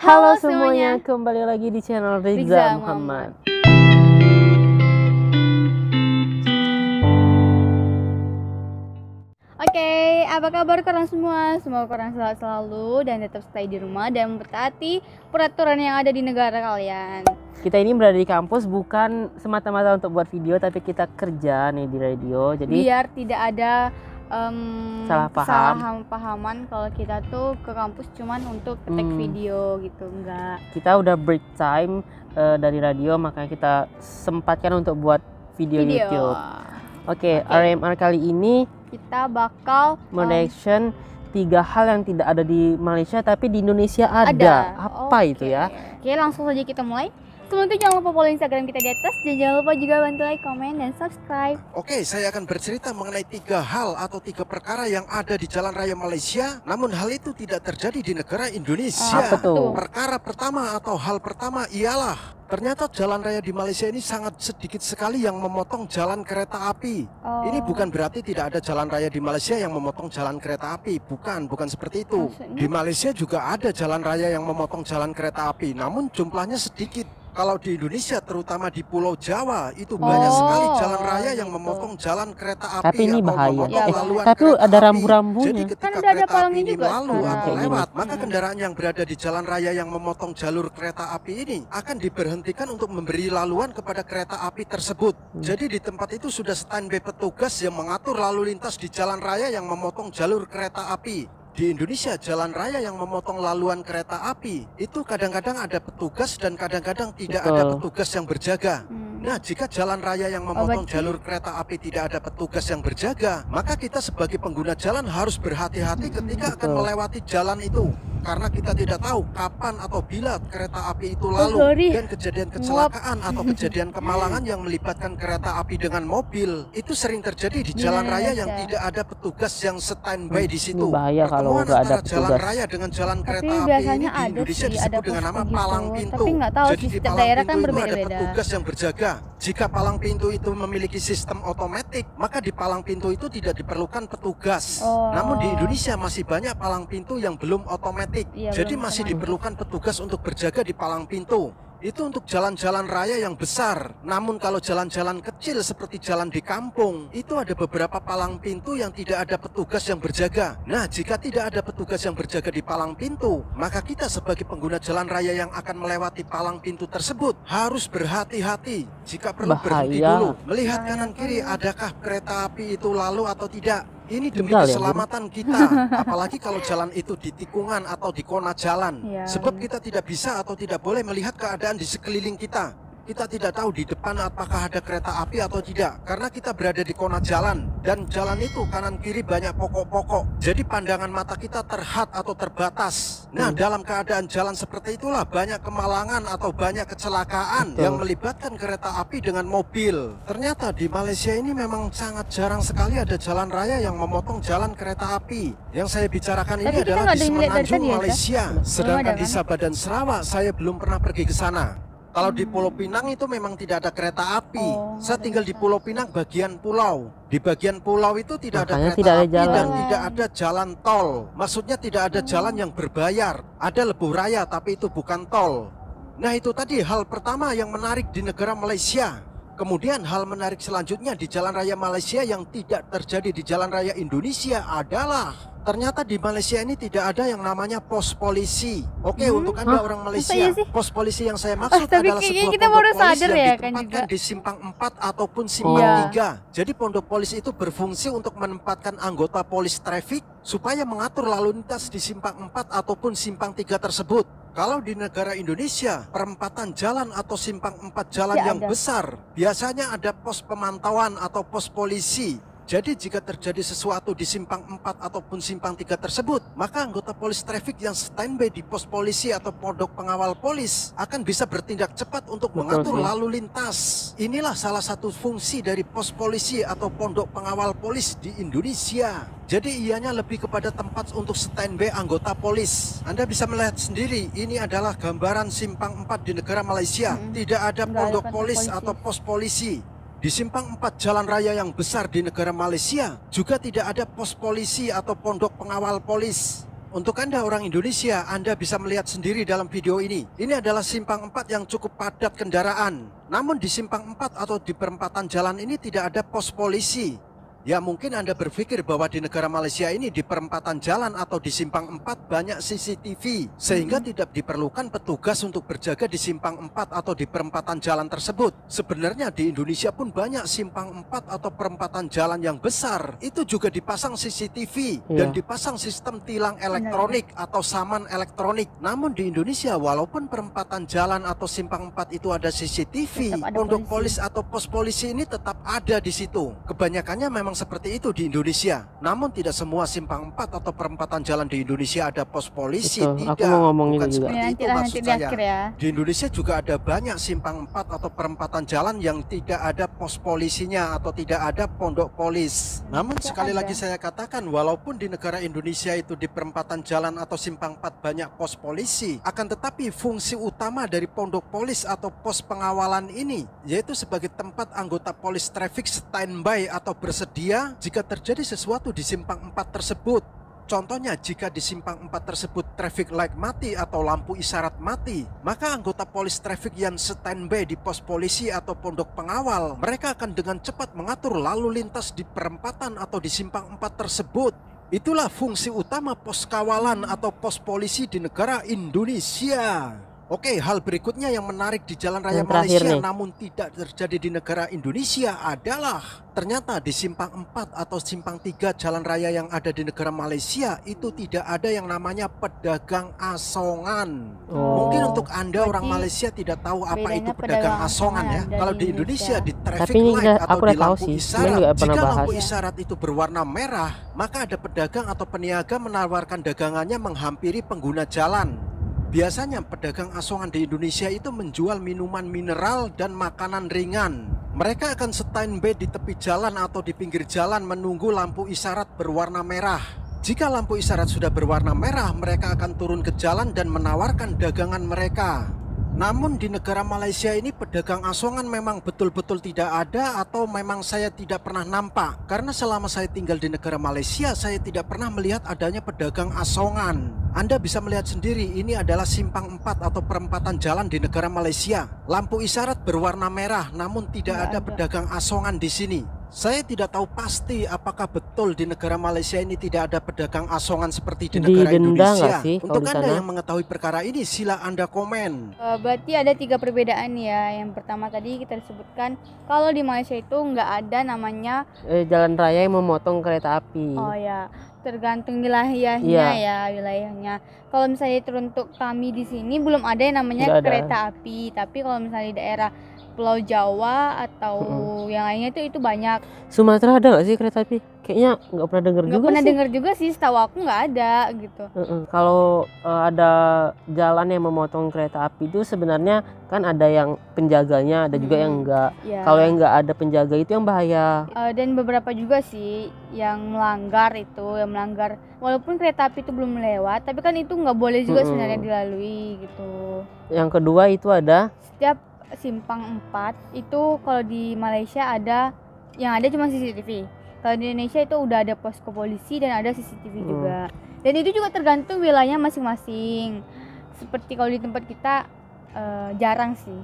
Halo semuanya, kembali lagi di channel Riza Muhammad. Oke, apa kabar kalian semua? Semoga kalian sehat selalu dan tetap stay di rumah dan mentaati peraturan yang ada di negara kalian. Kita ini berada di kampus bukan semata-mata untuk buat video, tapi kita kerja nih di radio. Jadi biar tidak ada salah pahaman kalau kita tuh ke kampus cuman untuk take video gitu, enggak. Kita udah break time dari radio, makanya kita sempatkan untuk buat video. YouTube. Oke, RMR kali ini kita bakal mereaction 3 hal yang tidak ada di Malaysia tapi di Indonesia ada. Apa itu ya? Oke, langsung saja kita mulai. Sebelum itu jangan lupa follow Instagram kita di atas dan jangan lupa juga bantu like, komen, dan subscribe. Oke, saya akan bercerita mengenai 3 hal atau 3 perkara yang ada di jalan raya Malaysia, namun hal itu tidak terjadi di negara Indonesia. Apa tuh? Perkara pertama atau hal pertama ialah ternyata jalan raya di Malaysia ini sangat sedikit sekali yang memotong jalan kereta api. Ini bukan berarti tidak ada jalan raya di Malaysia yang memotong jalan kereta api. Bukan seperti itu. Maksudnya? Di Malaysia juga ada jalan raya yang memotong jalan kereta api, namun jumlahnya sedikit. Kalau di Indonesia, terutama di Pulau Jawa, itu banyak sekali jalan raya yang memotong jalan kereta api. Tapi ini atau bahaya. memotong laluan Tapi kereta ada api. rambu-rambunya. Jadi ketika Kan udah ada kereta api palangnya ini juga lalu sekarang. atau Kayak lewat, maka kendaraan yang berada di jalan raya yang memotong jalur kereta api ini akan diberhentikan untuk memberi laluan kepada kereta api tersebut. Jadi di tempat itu sudah standby petugas yang mengatur lalu lintas di jalan raya yang memotong jalur kereta api. Di Indonesia, jalan raya yang memotong laluan kereta api itu kadang-kadang ada petugas dan kadang-kadang tidak ada petugas yang berjaga. Nah, jika jalan raya yang memotong jalur kereta api tidak ada petugas yang berjaga, maka kita sebagai pengguna jalan harus berhati-hati ketika akan melewati jalan itu. Karena kita tidak tahu kapan atau bila kereta api itu lalu. Dan kejadian kecelakaan atau kejadian kemalangan yang melibatkan kereta api dengan mobil itu sering terjadi di jalan raya yang tidak ada petugas yang standby di situ. Bahaya kalau Pertemuan nggak ada antara jalan petugas. raya dengan jalan Tapi kereta api biasanya ini di ada Indonesia sih, disebut ada dengan nama posko gitu. palang pintu. Tapi nggak tahu Jadi sih, di setiap palang daerah pintu kan itu ada berbeda-beda. petugas yang berjaga. Jika palang pintu itu memiliki sistem otomatis, maka di palang pintu itu tidak diperlukan petugas. Namun di Indonesia masih banyak palang pintu yang belum otomatis. Iya, Jadi belum masih otomatis. diperlukan petugas untuk berjaga di palang pintu. Itu untuk jalan-jalan raya yang besar. Namun kalau jalan-jalan kecil seperti jalan di kampung, itu ada beberapa palang pintu yang tidak ada petugas yang berjaga. Nah, jika tidak ada petugas yang berjaga di palang pintu, maka kita sebagai pengguna jalan raya yang akan melewati palang pintu tersebut harus berhati-hati. Jika perlu berhenti dulu, melihat kanan kiri adakah kereta api itu lalu atau tidak. Ini demi keselamatan kita, apalagi kalau jalan itu di tikungan atau di kona jalan. Sebab kita tidak bisa atau tidak boleh melihat keadaan di sekeliling kita. Kita tidak tahu di depan apakah ada kereta api atau tidak, karena kita berada di kona jalan. Dan jalan itu kanan kiri banyak pokok-pokok, jadi pandangan mata kita terhad atau terbatas. Nah, dalam keadaan jalan seperti itulah banyak kemalangan atau banyak kecelakaan yang melibatkan kereta api dengan mobil. Ternyata di Malaysia ini memang sangat jarang sekali ada jalan raya yang memotong jalan kereta api. Yang saya bicarakan ini adalah di Semenanjung, Malaysia. Sedangkan di Sabah dan Sarawak saya belum pernah pergi ke sana. Kalau di Pulau Pinang itu memang tidak ada kereta api. Saya tinggal di Pulau Pinang bagian pulau. Di bagian pulau itu tidak ada kereta api dan tidak ada jalan tol. Maksudnya tidak ada jalan yang berbayar. Ada lebuh raya tapi itu bukan tol. Nah, itu tadi hal pertama yang menarik di negara Malaysia. Kemudian hal menarik selanjutnya di jalan raya Malaysia yang tidak terjadi di jalan raya Indonesia adalah ternyata di Malaysia ini tidak ada yang namanya pos polisi. Oke, untuk Anda orang Malaysia, pos polisi yang saya maksud adalah sebuah kita pondok baru polis sadar yang ya, kan ditempatkan juga. di simpang 4 ataupun simpang 3. Jadi pondok polis itu berfungsi untuk menempatkan anggota polis trafik supaya mengatur lalu lintas di simpang 4 ataupun simpang 3 tersebut. Kalau di negara Indonesia, perempatan jalan atau simpang 4 jalan yang besar, biasanya ada pos pemantauan atau pos polisi. Jadi jika terjadi sesuatu di simpang 4 ataupun simpang 3 tersebut, maka anggota polis trafik yang standby di pos polisi atau pondok pengawal polis akan bisa bertindak cepat untuk mengatur lalu lintas. Inilah salah satu fungsi dari pos polisi atau pondok pengawal polis di Indonesia. Jadi ianya lebih kepada tempat untuk standby anggota polis. Anda bisa melihat sendiri, ini adalah gambaran simpang 4 di negara Malaysia. Tidak ada pondok polis atau pos polisi. Di simpang 4 jalan raya yang besar di negara Malaysia juga tidak ada pos polisi atau pondok pengawal polis. Untuk Anda orang Indonesia, Anda bisa melihat sendiri dalam video ini. Ini adalah simpang 4 yang cukup padat kendaraan. Namun di simpang 4 atau di perempatan jalan ini tidak ada pos polisi. Ya mungkin Anda berpikir bahwa di negara Malaysia ini di perempatan jalan atau di simpang 4 banyak CCTV. Sehingga tidak diperlukan petugas untuk berjaga di simpang 4 atau di perempatan jalan tersebut. Sebenarnya di Indonesia pun banyak simpang 4 atau perempatan jalan yang besar. Itu juga dipasang CCTV dan dipasang sistem tilang elektronik atau saman elektronik. Namun di Indonesia walaupun perempatan jalan atau simpang 4 itu ada CCTV, pondok polisi atau pos polisi ini tetap ada di situ. Kebanyakannya memang seperti itu di Indonesia. Namun tidak semua simpang 4 atau perempatan jalan di Indonesia ada pos polisi. Betul. Tidak, Aku mau ngomongin bukan juga. seperti Ya, itu maksud saya. ya. Di Indonesia juga ada banyak simpang 4 atau perempatan jalan yang tidak ada pos polisinya atau tidak ada pondok polis. Namun sekali lagi saya katakan, walaupun di negara Indonesia itu di perempatan jalan atau simpang 4 banyak pos polisi, akan tetapi fungsi utama dari pondok polis atau pos pengawalan ini yaitu sebagai tempat anggota polis traffic standby atau bersedia jika terjadi sesuatu di simpang 4 tersebut. Contohnya jika di simpang 4 tersebut traffic light mati atau lampu isyarat mati, maka anggota polis traffic yang standby di pos polisi atau pondok pengawal, mereka akan dengan cepat mengatur lalu lintas di perempatan atau di simpang 4 tersebut. Itulah fungsi utama pos kawalan atau pos polisi di negara Indonesia. Oke, hal berikutnya yang menarik di Jalan Raya Malaysia namun tidak terjadi di negara Indonesia adalah ternyata di simpang 4 atau simpang 3 jalan raya yang ada di negara Malaysia itu tidak ada yang namanya pedagang asongan. Mungkin untuk Anda orang Malaysia tidak tahu apa itu pedagang asongan ya. Kalau di Indonesia di traffic light atau di lampu isyarat, jika lampu isyarat itu berwarna merah, maka ada pedagang atau peniaga menawarkan dagangannya menghampiri pengguna jalan. Biasanya pedagang asongan di Indonesia itu menjual minuman mineral dan makanan ringan. Mereka akan standby di tepi jalan atau di pinggir jalan menunggu lampu isyarat berwarna merah. Jika lampu isyarat sudah berwarna merah, mereka akan turun ke jalan dan menawarkan dagangan mereka. Namun di negara Malaysia ini pedagang asongan memang betul-betul tidak ada atau memang saya tidak pernah nampak. Karena selama saya tinggal di negara Malaysia, saya tidak pernah melihat adanya pedagang asongan. Anda bisa melihat sendiri, ini adalah simpang 4 atau perempatan jalan di negara Malaysia. Lampu isyarat berwarna merah, namun tidak ada pedagang asongan di sini. Saya tidak tahu pasti apakah betul di negara Malaysia ini tidak ada pedagang asongan seperti di negara Indonesia. Untuk Anda yang mengetahui perkara ini, sila Anda komen. Berarti ada 3 perbedaan ya. Yang pertama tadi kita disebutkan kalau di Malaysia itu nggak ada namanya jalan raya yang memotong kereta api. Oh ya, tergantung wilayahnya ya wilayahnya. Kalau misalnya teruntuk kami di sini belum ada yang namanya kereta api. Tapi kalau misalnya di daerah Pulau Jawa atau yang lainnya itu banyak. Sumatera ada nggak sih kereta api? Kayaknya nggak pernah dengar juga sih. Nggak pernah dengar juga sih, setahu aku nggak ada gitu. Kalau ada jalan yang memotong kereta api itu sebenarnya kan ada yang penjaganya, ada juga yang enggak. Kalau yang nggak ada penjaga itu yang bahaya. Dan beberapa juga sih yang melanggar walaupun kereta api itu belum lewat, tapi kan itu nggak boleh juga sebenarnya dilalui gitu. Yang kedua itu ada setiap simpang 4 itu kalau di Malaysia ada yang ada cuma CCTV. Kalau di Indonesia itu udah ada posko polisi dan ada CCTV juga. Dan itu juga tergantung wilayahnya masing-masing. Seperti kalau di tempat kita jarang sih.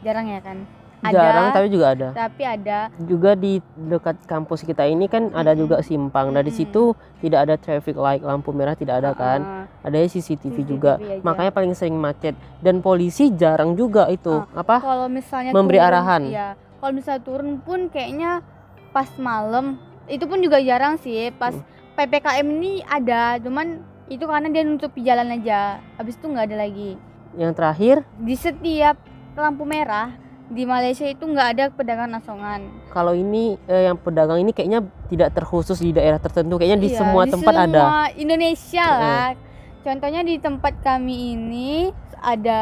Jarang ya kan? Jarang tapi juga ada. Tapi ada. Juga di dekat kampus kita ini kan ada juga simpang. Dari situ tidak ada traffic light, lampu merah tidak ada kan. Ada CCTV juga. aja. Makanya paling sering macet. Dan polisi jarang juga itu kalau misalnya memberi turun, arahan. Ya. Kalau misalnya turun pun kayaknya pas malam itu pun juga jarang sih. Pas PPKM ini ada, cuman itu karena dia nutupi jalan aja. Habis itu nggak ada lagi. Yang terakhir, di setiap lampu merah di Malaysia itu nggak ada pedagang asongan. Kalau ini yang pedagang ini kayaknya tidak terkhusus di daerah tertentu, kayaknya di semua tempat ada. Di semua Indonesia lah. Contohnya di tempat kami ini ada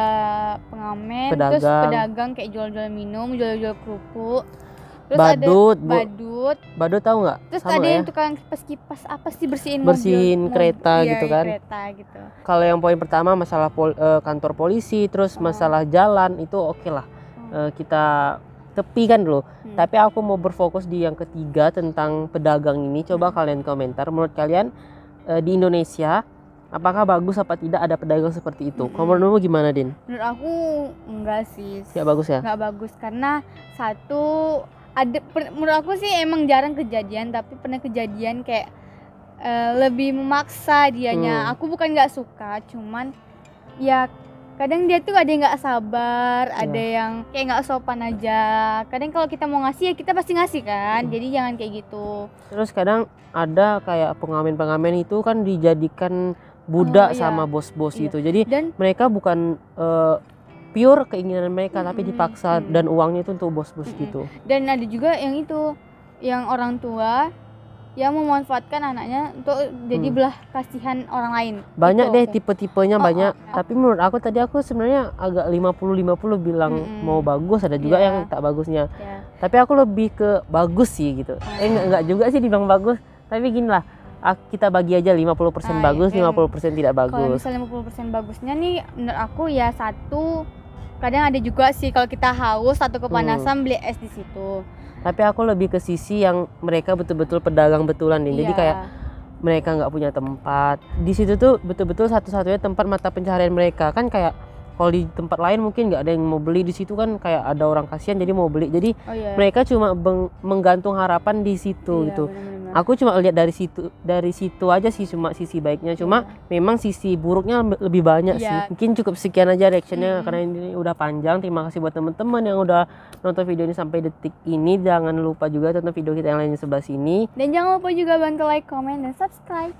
pengamen, terus pedagang kayak jual-jual minum, jual-jual kerupuk. Terus badut, badut tahu nggak? Terus sama ada yang tukang kipas apa sih bersihin kereta gitu kan? Kereta gitu. Kalau yang poin pertama masalah kantor polisi, terus masalah jalan itu oke lah. Kita tepikan dulu. Tapi aku mau berfokus di yang ketiga tentang pedagang ini. Coba kalian komentar menurut kalian di Indonesia apakah bagus apa tidak ada pedagang seperti itu? Kalau menurutmu gimana, Din? Menurut aku enggak sih. Nggak bagus ya? Nggak bagus karena satu menurut aku sih emang jarang kejadian, tapi pernah kejadian kayak lebih memaksa dianya. Aku bukan nggak suka, cuman ya kadang dia tuh ada yang nggak sabar, ada yang kayak nggak sopan aja. Kadang kalau kita mau ngasih ya kita pasti ngasih kan, jadi jangan kayak gitu. Terus kadang ada kayak pengamen-pengamen itu kan dijadikan budak sama bos-bos itu. Jadi mereka bukan pure keinginan mereka, tapi dipaksa dan uangnya itu untuk bos-bos gitu. Dan ada juga yang itu, yang orang tua yang memanfaatkan anaknya untuk jadi belah kasihan orang lain. Banyak deh tipe-tipenya banyak. Tapi menurut aku tadi aku sebenarnya agak 50-50 bilang mau bagus, ada juga yang tak bagusnya. Tapi aku lebih ke bagus sih gitu. Enggak juga sih dibilang bagus, tapi gini lah. Kita bagi aja 50% bagus, 50% tidak bagus. Kalau misalnya 50% bagusnya nih menurut aku ya satu, kadang ada juga sih kalau kita haus atau kepanasan beli es di situ. Tapi aku lebih ke sisi yang mereka betul-betul pedagang betulan nih. Jadi kayak mereka nggak punya tempat. Di situ tuh betul-betul satu-satunya tempat mata pencaharian mereka. Kan kayak kalau di tempat lain mungkin nggak ada yang mau beli, di situ kan kayak ada orang kasihan jadi mau beli. Jadi mereka cuma menggantung harapan di situ gitu. Bener-bener. Aku cuma lihat dari situ aja sih, cuma sisi baiknya. Cuma memang sisi buruknya lebih banyak sih. Mungkin cukup sekian aja reactionnya karena ini udah panjang. Terima kasih buat teman-teman yang udah nonton video ini sampai detik ini. Jangan lupa juga tonton video kita yang lainnya sebelah sini. Dan jangan lupa juga bantu like, comment, dan subscribe.